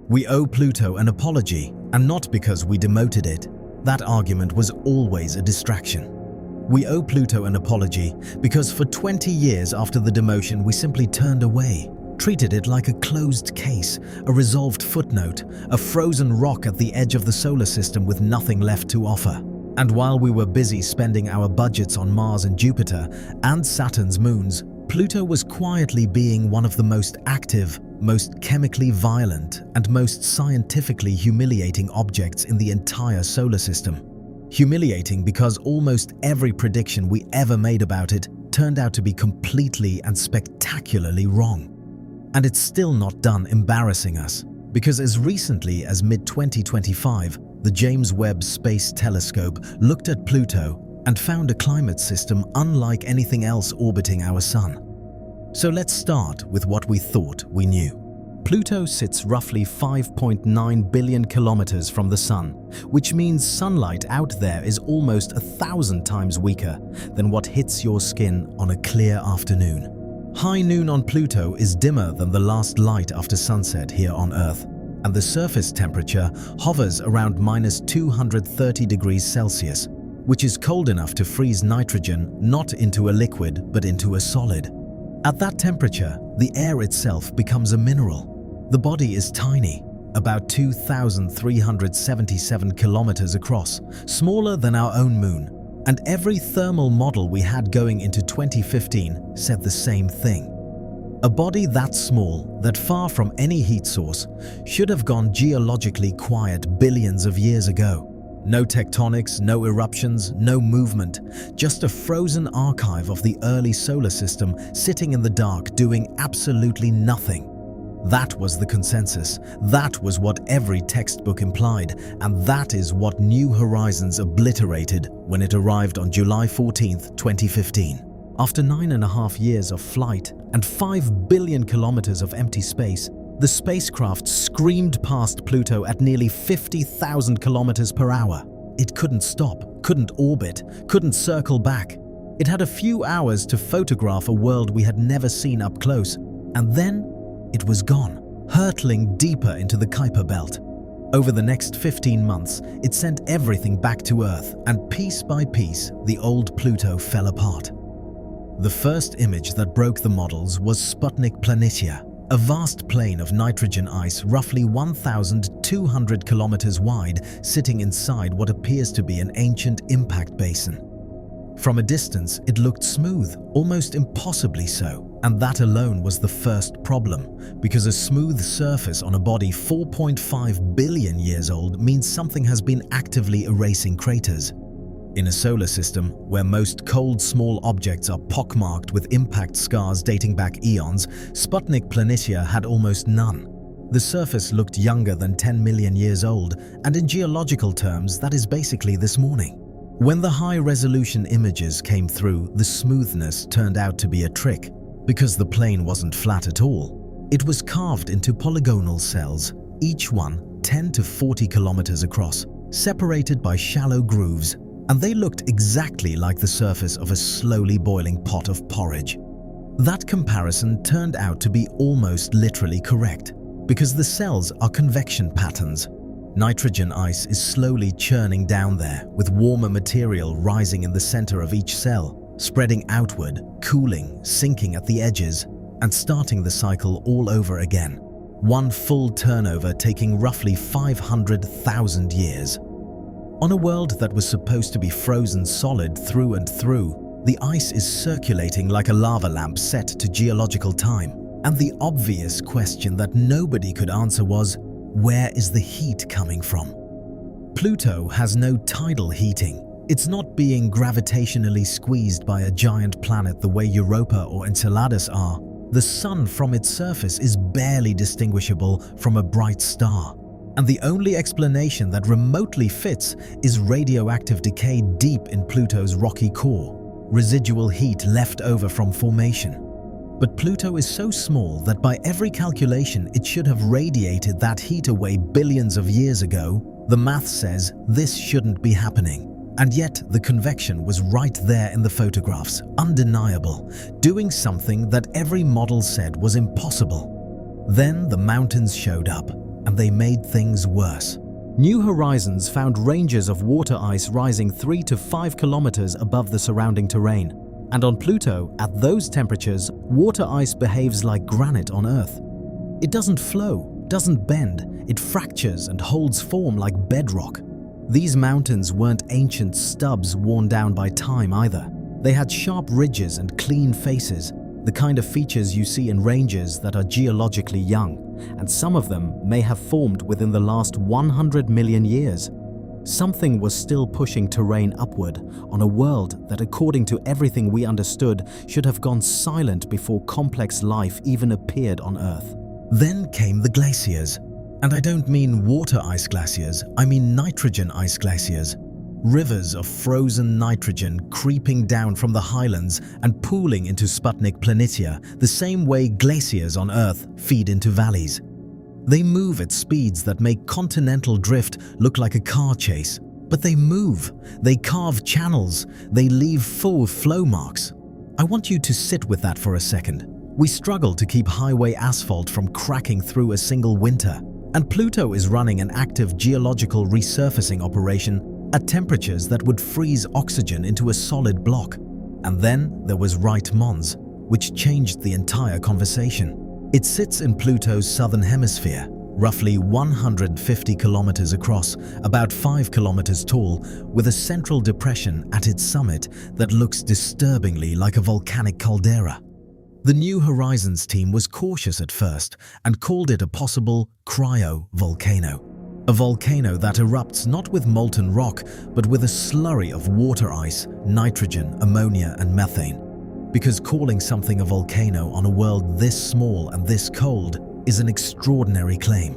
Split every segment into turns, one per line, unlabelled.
We owe Pluto an apology, and not because we demoted it. That argument was always a distraction. We owe Pluto an apology because for 20 years after the demotion we simply turned away, treated it like a closed case, a resolved footnote, a frozen rock at the edge of the solar system with nothing left to offer. And while we were busy spending our budgets on Mars and Jupiter and Saturn's moons, Pluto was quietly being one of the most active, most chemically violent, and most scientifically humiliating objects in the entire solar system. Humiliating because almost every prediction we ever made about it turned out to be completely and spectacularly wrong. And it's still not done embarrassing us, because as recently as mid-2025, the James Webb Space Telescope looked at Pluto and found a climate system unlike anything else orbiting our Sun. So let's start with what we thought we knew. Pluto sits roughly 5.9 billion kilometers from the Sun, which means sunlight out there is almost 1,000 times weaker than what hits your skin on a clear afternoon. High noon on Pluto is dimmer than the last light after sunset here on Earth, and the surface temperature hovers around minus 230 degrees Celsius, which is cold enough to freeze nitrogen not into a liquid but into a solid. At that temperature, the air itself becomes a mineral. The body is tiny, about 2,377 kilometers across, smaller than our own moon, and every thermal model we had going into 2015 said the same thing. A body that small, that far from any heat source, should have gone geologically quiet billions of years ago. No tectonics, no eruptions, no movement, just a frozen archive of the early solar system sitting in the dark doing absolutely nothing. That was the consensus, that was what every textbook implied, and that is what New Horizons obliterated when it arrived on July 14, 2015. After 9.5 years of flight and 5 billion kilometers of empty space, the spacecraft screamed past Pluto at nearly 50,000 kilometers per hour. It couldn't stop, couldn't orbit, couldn't circle back. It had a few hours to photograph a world we had never seen up close, and then it was gone, hurtling deeper into the Kuiper Belt. Over the next 15 months, it sent everything back to Earth, and piece by piece, the old Pluto fell apart. The first image that broke the models was Sputnik Planitia, a vast plain of nitrogen ice roughly 1,200 kilometers wide sitting inside what appears to be an ancient impact basin. From a distance, it looked smooth, almost impossibly so, and that alone was the first problem, because a smooth surface on a body 4.5 billion years old means something has been actively erasing craters. In a solar system where most cold small objects are pockmarked with impact scars dating back eons, Sputnik Planitia had almost none. The surface looked younger than 10 million years old, and in geological terms, that is basically this morning. When the high-resolution images came through, the smoothness turned out to be a trick, because the plane wasn't flat at all. It was carved into polygonal cells, each one 10 to 40 kilometers across, separated by shallow grooves, and they looked exactly like the surface of a slowly boiling pot of porridge. That comparison turned out to be almost literally correct, because the cells are convection patterns. Nitrogen ice is slowly churning down there, with warmer material rising in the center of each cell, spreading outward, cooling, sinking at the edges, and starting the cycle all over again. One full turnover taking roughly 500,000 years. On a world that was supposed to be frozen solid through and through, the ice is circulating like a lava lamp set to geological time, and the obvious question that nobody could answer was, where is the heat coming from? Pluto has no tidal heating. It's not being gravitationally squeezed by a giant planet the way Europa or Enceladus are. The Sun from its surface is barely distinguishable from a bright star. And the only explanation that remotely fits is radioactive decay deep in Pluto's rocky core, residual heat left over from formation. But Pluto is so small that by every calculation it should have radiated that heat away billions of years ago. The math says this shouldn't be happening. And yet the convection was right there in the photographs, undeniable, doing something that every model said was impossible. Then the mountains showed up. and they made things worse. New Horizons found ranges of water ice rising 3 to 5 kilometers above the surrounding terrain. And on Pluto, at those temperatures, water ice behaves like granite on Earth. It doesn't flow, doesn't bend, it fractures and holds form like bedrock. These mountains weren't ancient stubs worn down by time either. They had sharp ridges and clean faces, the kind of features you see in ranges that are geologically young, and some of them may have formed within the last 100 million years. Something was still pushing terrain upward on a world that, according to everything we understood, should have gone silent before complex life even appeared on Earth. Then came the glaciers. And I don't mean water ice glaciers, I mean nitrogen ice glaciers. Rivers of frozen nitrogen creeping down from the highlands and pooling into Sputnik Planitia, the same way glaciers on Earth feed into valleys. They move at speeds that make continental drift look like a car chase. But they move, they carve channels, they leave full flow marks. I want you to sit with that for a second. We struggle to keep highway asphalt from cracking through a single winter. And Pluto is running an active geological resurfacing operation at temperatures that would freeze oxygen into a solid block. And then there was Wright Mons, which changed the entire conversation. It sits in Pluto's southern hemisphere, roughly 150 kilometers across, about 5 kilometers tall, with a central depression at its summit that looks disturbingly like a volcanic caldera. The New Horizons team was cautious at first and called it a possible cryovolcano. A volcano that erupts not with molten rock, but with a slurry of water ice, nitrogen, ammonia, and methane. Because calling something a volcano on a world this small and this cold is an extraordinary claim.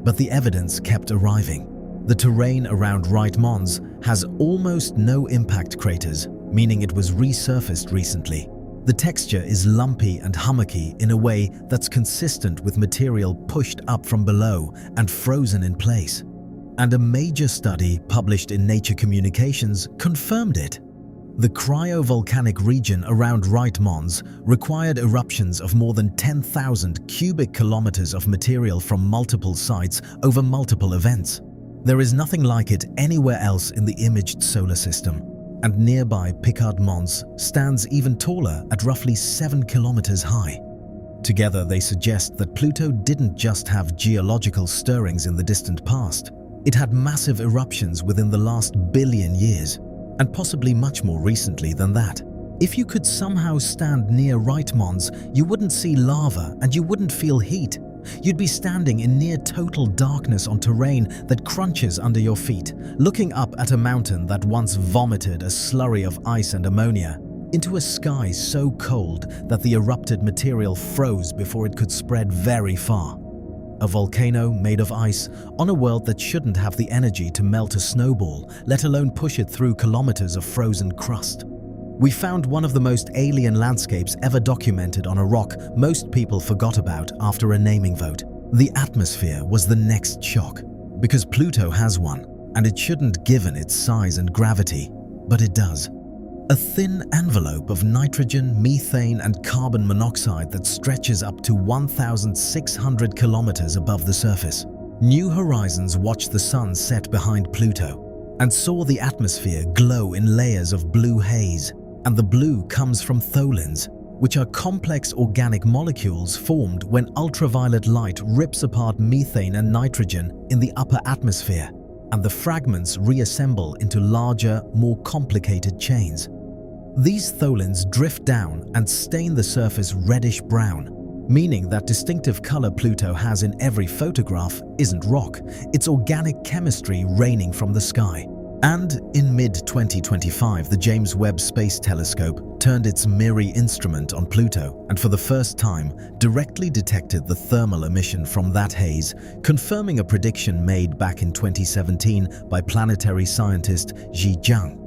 But the evidence kept arriving. The terrain around Wright Mons has almost no impact craters, meaning it was resurfaced recently. The texture is lumpy and hummocky in a way that's consistent with material pushed up from below and frozen in place. And a major study published in Nature Communications confirmed it. The cryovolcanic region around Wright Mons required eruptions of more than 10,000 cubic kilometers of material from multiple sites over multiple events. There is nothing like it anywhere else in the imaged solar system. And nearby Picard Mons stands even taller at roughly 7 kilometers high. Together they suggest that Pluto didn't just have geological stirrings in the distant past. It had massive eruptions within the last billion years, and possibly much more recently than that. If you could somehow stand near Wright Mons, you wouldn't see lava and you wouldn't feel heat. You'd be standing in near total darkness on terrain that crunches under your feet, looking up at a mountain that once vomited a slurry of ice and ammonia, into a sky so cold that the erupted material froze before it could spread very far. A volcano made of ice on a world that shouldn't have the energy to melt a snowball, let alone push it through kilometers of frozen crust. We found one of the most alien landscapes ever documented on a rock most people forgot about after a naming vote. The atmosphere was the next shock, because Pluto has one, and it shouldn't given its size and gravity, but it does. A thin envelope of nitrogen, methane, and carbon monoxide that stretches up to 1,600 kilometers above the surface. New Horizons watched the sun set behind Pluto and saw the atmosphere glow in layers of blue haze. And the blue comes from tholins, which are complex organic molecules formed when ultraviolet light rips apart methane and nitrogen in the upper atmosphere, and the fragments reassemble into larger, more complicated chains. These tholins drift down and stain the surface reddish-brown, meaning that distinctive color Pluto has in every photograph isn't rock, it's organic chemistry raining from the sky. And in mid-2025, the James Webb Space Telescope turned its MIRI instrument on Pluto and for the first time directly detected the thermal emission from that haze, confirming a prediction made back in 2017 by planetary scientist Ji Jiang.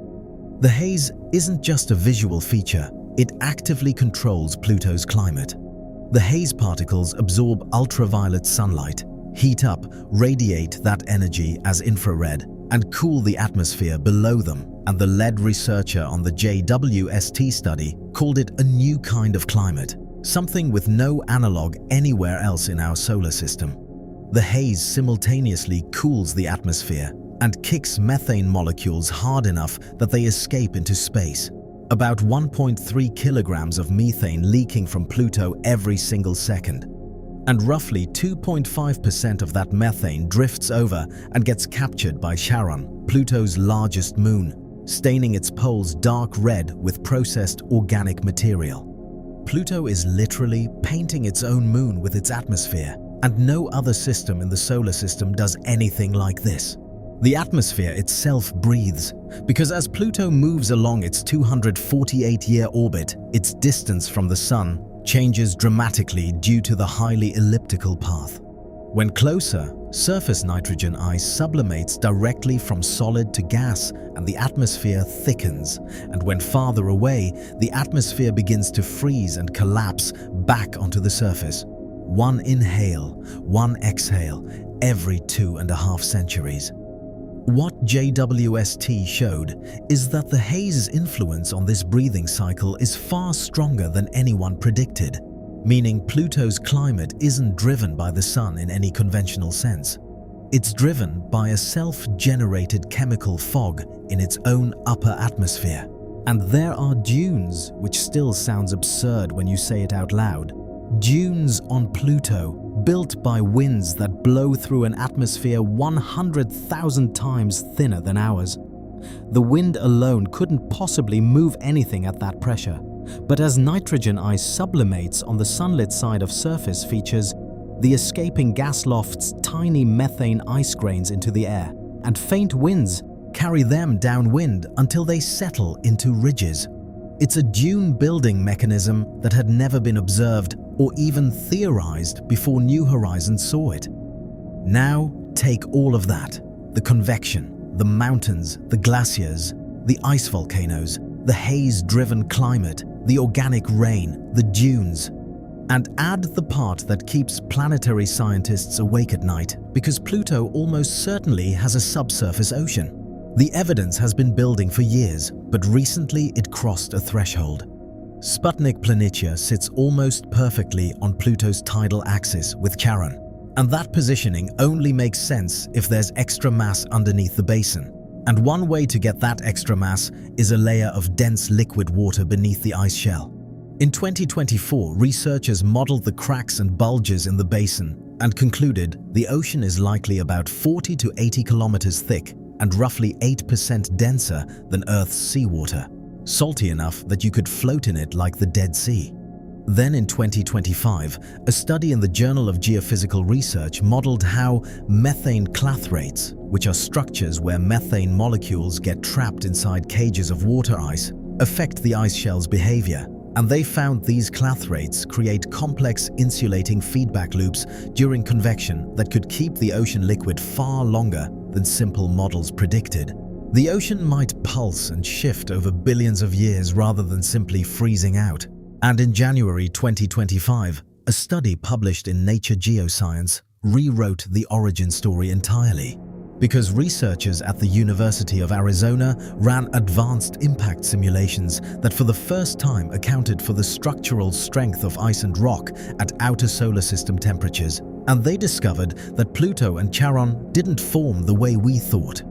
The haze isn't just a visual feature, it actively controls Pluto's climate. The haze particles absorb ultraviolet sunlight, heat up, radiate that energy as infrared, and cool the atmosphere below them, and the lead researcher on the JWST study called it a new kind of climate, something with no analog anywhere else in our solar system. The haze simultaneously cools the atmosphere and kicks methane molecules hard enough that they escape into space. About 1.3 kilograms of methane leaking from Pluto every single second. And roughly 2.5% of that methane drifts over and gets captured by Charon, Pluto's largest moon, staining its poles dark red with processed organic material. Pluto is literally painting its own moon with its atmosphere, and no other system in the solar system does anything like this. The atmosphere itself breathes, because as Pluto moves along its 248-year orbit, its distance from the Sun changes dramatically due to the highly elliptical path. When closer, surface nitrogen ice sublimates directly from solid to gas and the atmosphere thickens, and when farther away, the atmosphere begins to freeze and collapse back onto the surface. One inhale, one exhale, every 2.5 centuries. What JWST showed is that the haze's influence on this breathing cycle is far stronger than anyone predicted, meaning Pluto's climate isn't driven by the Sun in any conventional sense. It's driven by a self-generated chemical fog in its own upper atmosphere. And there are dunes, which still sounds absurd when you say it out loud. Dunes on Pluto, built by winds that blow through an atmosphere 100,000 times thinner than ours. The wind alone couldn't possibly move anything at that pressure, but as nitrogen ice sublimates on the sunlit side of surface features, the escaping gas lofts tiny methane ice grains into the air, and faint winds carry them downwind until they settle into ridges. It's a dune-building mechanism that had never been observed or even theorized before New Horizons saw it. Now, take all of that, the convection, the mountains, the glaciers, the ice volcanoes, the haze-driven climate, the organic rain, the dunes, and add the part that keeps planetary scientists awake at night, because Pluto almost certainly has a subsurface ocean. The evidence has been building for years, but recently it crossed a threshold. Sputnik Planitia sits almost perfectly on Pluto's tidal axis with Charon, and that positioning only makes sense if there's extra mass underneath the basin. And one way to get that extra mass is a layer of dense liquid water beneath the ice shell. In 2024, researchers modeled the cracks and bulges in the basin and concluded the ocean is likely about 40 to 80 kilometers thick and roughly 8% denser than Earth's seawater, salty enough that you could float in it like the Dead Sea. Then in 2025, a study in the Journal of Geophysical Research modeled how methane clathrates, which are structures where methane molecules get trapped inside cages of water ice, affect the ice shell's behavior. And they found these clathrates create complex insulating feedback loops during convection that could keep the ocean liquid far longer than simple models predicted. The ocean might pulse and shift over billions of years rather than simply freezing out. And in January 2025, a study published in Nature Geoscience rewrote the origin story entirely, because researchers at the University of Arizona ran advanced impact simulations that for the first time accounted for the structural strength of ice and rock at outer solar system temperatures, and they discovered that Pluto and Charon didn't form the way we thought.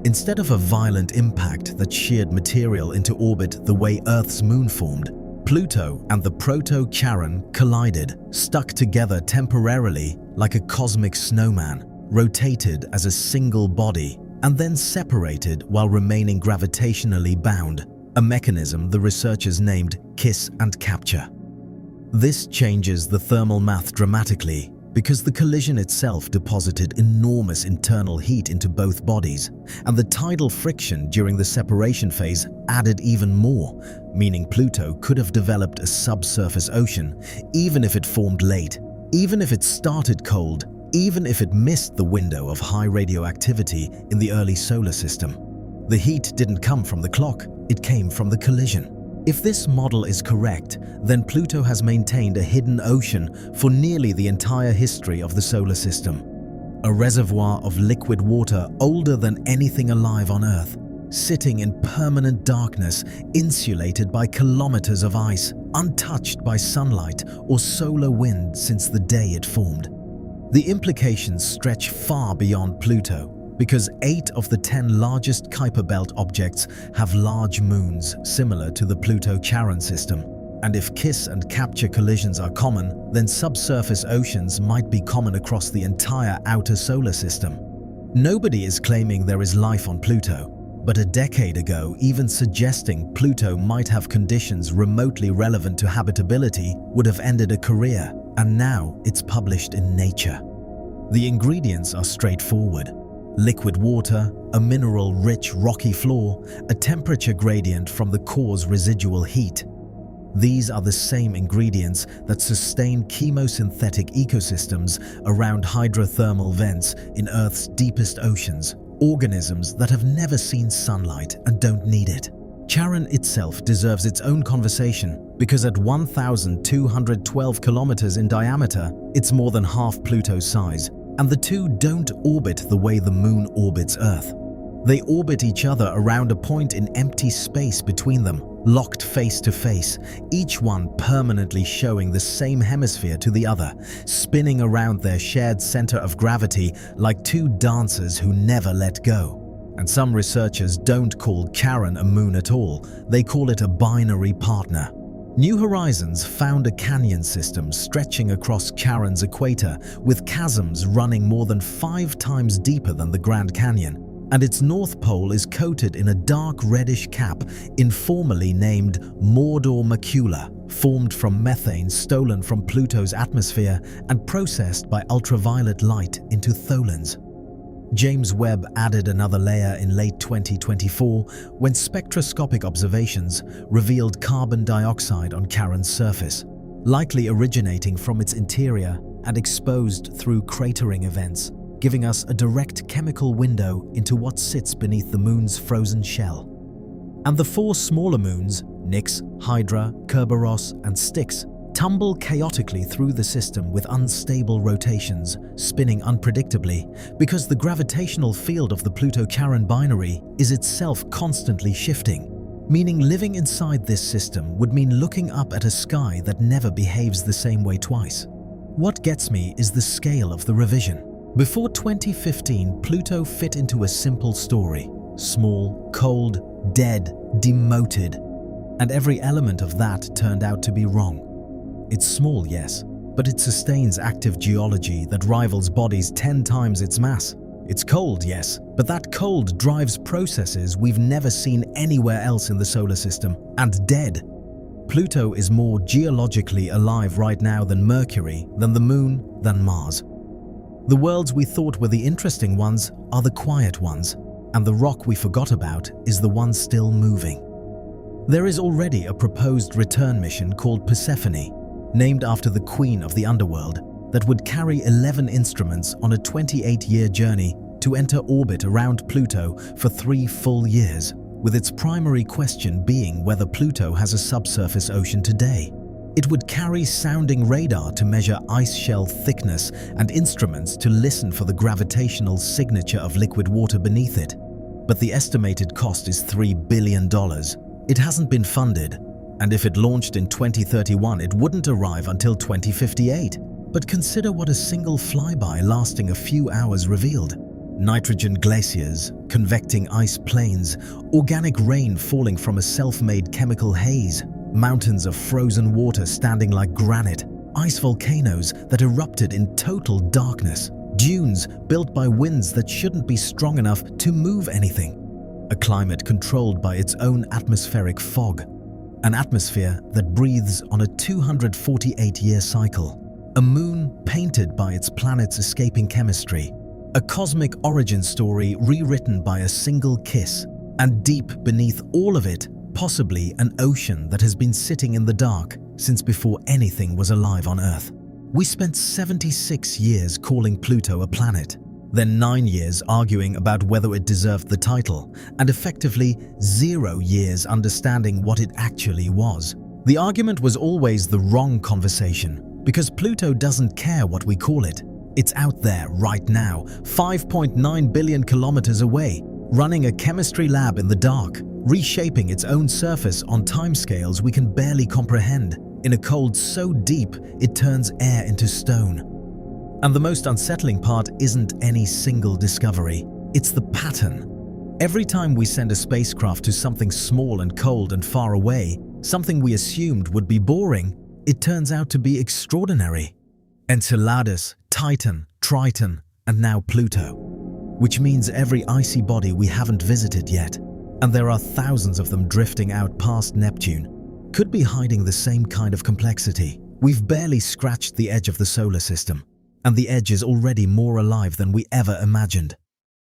Instead of a violent impact that sheared material into orbit the way Earth's moon formed, Pluto and the proto-Charon collided, stuck together temporarily like a cosmic snowman, rotated as a single body, and then separated while remaining gravitationally bound, a mechanism the researchers named kiss and capture. This changes the thermal math dramatically because the collision itself deposited enormous internal heat into both bodies, and the tidal friction during the separation phase added even more, meaning Pluto could have developed a subsurface ocean even if it formed late, even if it started cold, even if it missed the window of high radioactivity in the early solar system. The heat didn't come from the clock, it came from the collision. If this model is correct, then Pluto has maintained a hidden ocean for nearly the entire history of the solar system. A reservoir of liquid water older than anything alive on Earth, sitting in permanent darkness, insulated by kilometers of ice, untouched by sunlight or solar wind since the day it formed. The implications stretch far beyond Pluto, because 8 of the 10 largest Kuiper Belt objects have large moons similar to the Pluto-Charon system. And if kiss and capture collisions are common, then subsurface oceans might be common across the entire outer solar system. Nobody is claiming there is life on Pluto, but a decade ago, even suggesting Pluto might have conditions remotely relevant to habitability would have ended a career, and now it's published in Nature. The ingredients are straightforward. Liquid water, a mineral-rich rocky floor, a temperature gradient from the core's residual heat. These are the same ingredients that sustain chemosynthetic ecosystems around hydrothermal vents in Earth's deepest oceans, organisms that have never seen sunlight and don't need it. Charon itself deserves its own conversation because at 1,212 kilometers in diameter, it's more than half Pluto's size, and the two don't orbit the way the Moon orbits Earth. They orbit each other around a point in empty space between them, locked face to face, each one permanently showing the same hemisphere to the other, spinning around their shared center of gravity like two dancers who never let go. And some researchers don't call Charon a moon at all, they call it a binary partner. New Horizons found a canyon system stretching across Charon's equator with chasms running more than 5 times deeper than the Grand Canyon, and its north pole is coated in a dark reddish cap informally named Mordor Macula, formed from methane stolen from Pluto's atmosphere and processed by ultraviolet light into tholins. James Webb added another layer in late 2024 when spectroscopic observations revealed carbon dioxide on Charon's surface, likely originating from its interior and exposed through cratering events, giving us a direct chemical window into what sits beneath the Moon's frozen shell. And the 4 smaller moons, Nix, Hydra, Kerberos, and Styx, tumble chaotically through the system with unstable rotations, spinning unpredictably, because the gravitational field of the Pluto-Charon binary is itself constantly shifting, meaning living inside this system would mean looking up at a sky that never behaves the same way twice. What gets me is the scale of the revision. Before 2015, Pluto fit into a simple story: small, cold, dead, demoted. And every element of that turned out to be wrong. It's small, yes, but it sustains active geology that rivals bodies 10 times its mass. It's cold, yes, but that cold drives processes we've never seen anywhere else in the solar system. And dead. Pluto is more geologically alive right now than Mercury, than the Moon, than Mars. The worlds we thought were the interesting ones are the quiet ones, and the rock we forgot about is the one still moving. There is already a proposed return mission called Persephone, named after the queen of the underworld, that would carry 11 instruments on a 28-year journey to enter orbit around Pluto for 3 full years, with its primary question being whether Pluto has a subsurface ocean today. It would carry sounding radar to measure ice shell thickness and instruments to listen for the gravitational signature of liquid water beneath it. But the estimated cost is $3 billion. It hasn't been funded, and if it launched in 2031, it wouldn't arrive until 2058. But consider what a single flyby lasting a few hours revealed. Nitrogen glaciers, convecting ice plains, organic rain falling from a self-made chemical haze, mountains of frozen water standing like granite, ice volcanoes that erupted in total darkness, dunes built by winds that shouldn't be strong enough to move anything, a climate controlled by its own atmospheric fog, an atmosphere that breathes on a 248-year cycle, a moon painted by its planet's escaping chemistry, a cosmic origin story rewritten by a single kiss, and deep beneath all of it, possibly an ocean that has been sitting in the dark since before anything was alive on Earth. We spent 76 years calling Pluto a planet, then 9 years arguing about whether it deserved the title, and effectively 0 years understanding what it actually was. The argument was always the wrong conversation, because Pluto doesn't care what we call it. It's out there right now, 5.9 billion kilometers away, running a chemistry lab in the dark, reshaping its own surface on timescales we can barely comprehend, in a cold so deep it turns air into stone. And the most unsettling part isn't any single discovery, it's the pattern. Every time we send a spacecraft to something small and cold and far away, something we assumed would be boring, it turns out to be extraordinary. Enceladus, Titan, Triton, and now Pluto. Which means every icy body we haven't visited yet, and there are thousands of them drifting out past Neptune, could be hiding the same kind of complexity. We've barely scratched the edge of the solar system, and the edge is already more alive than we ever imagined.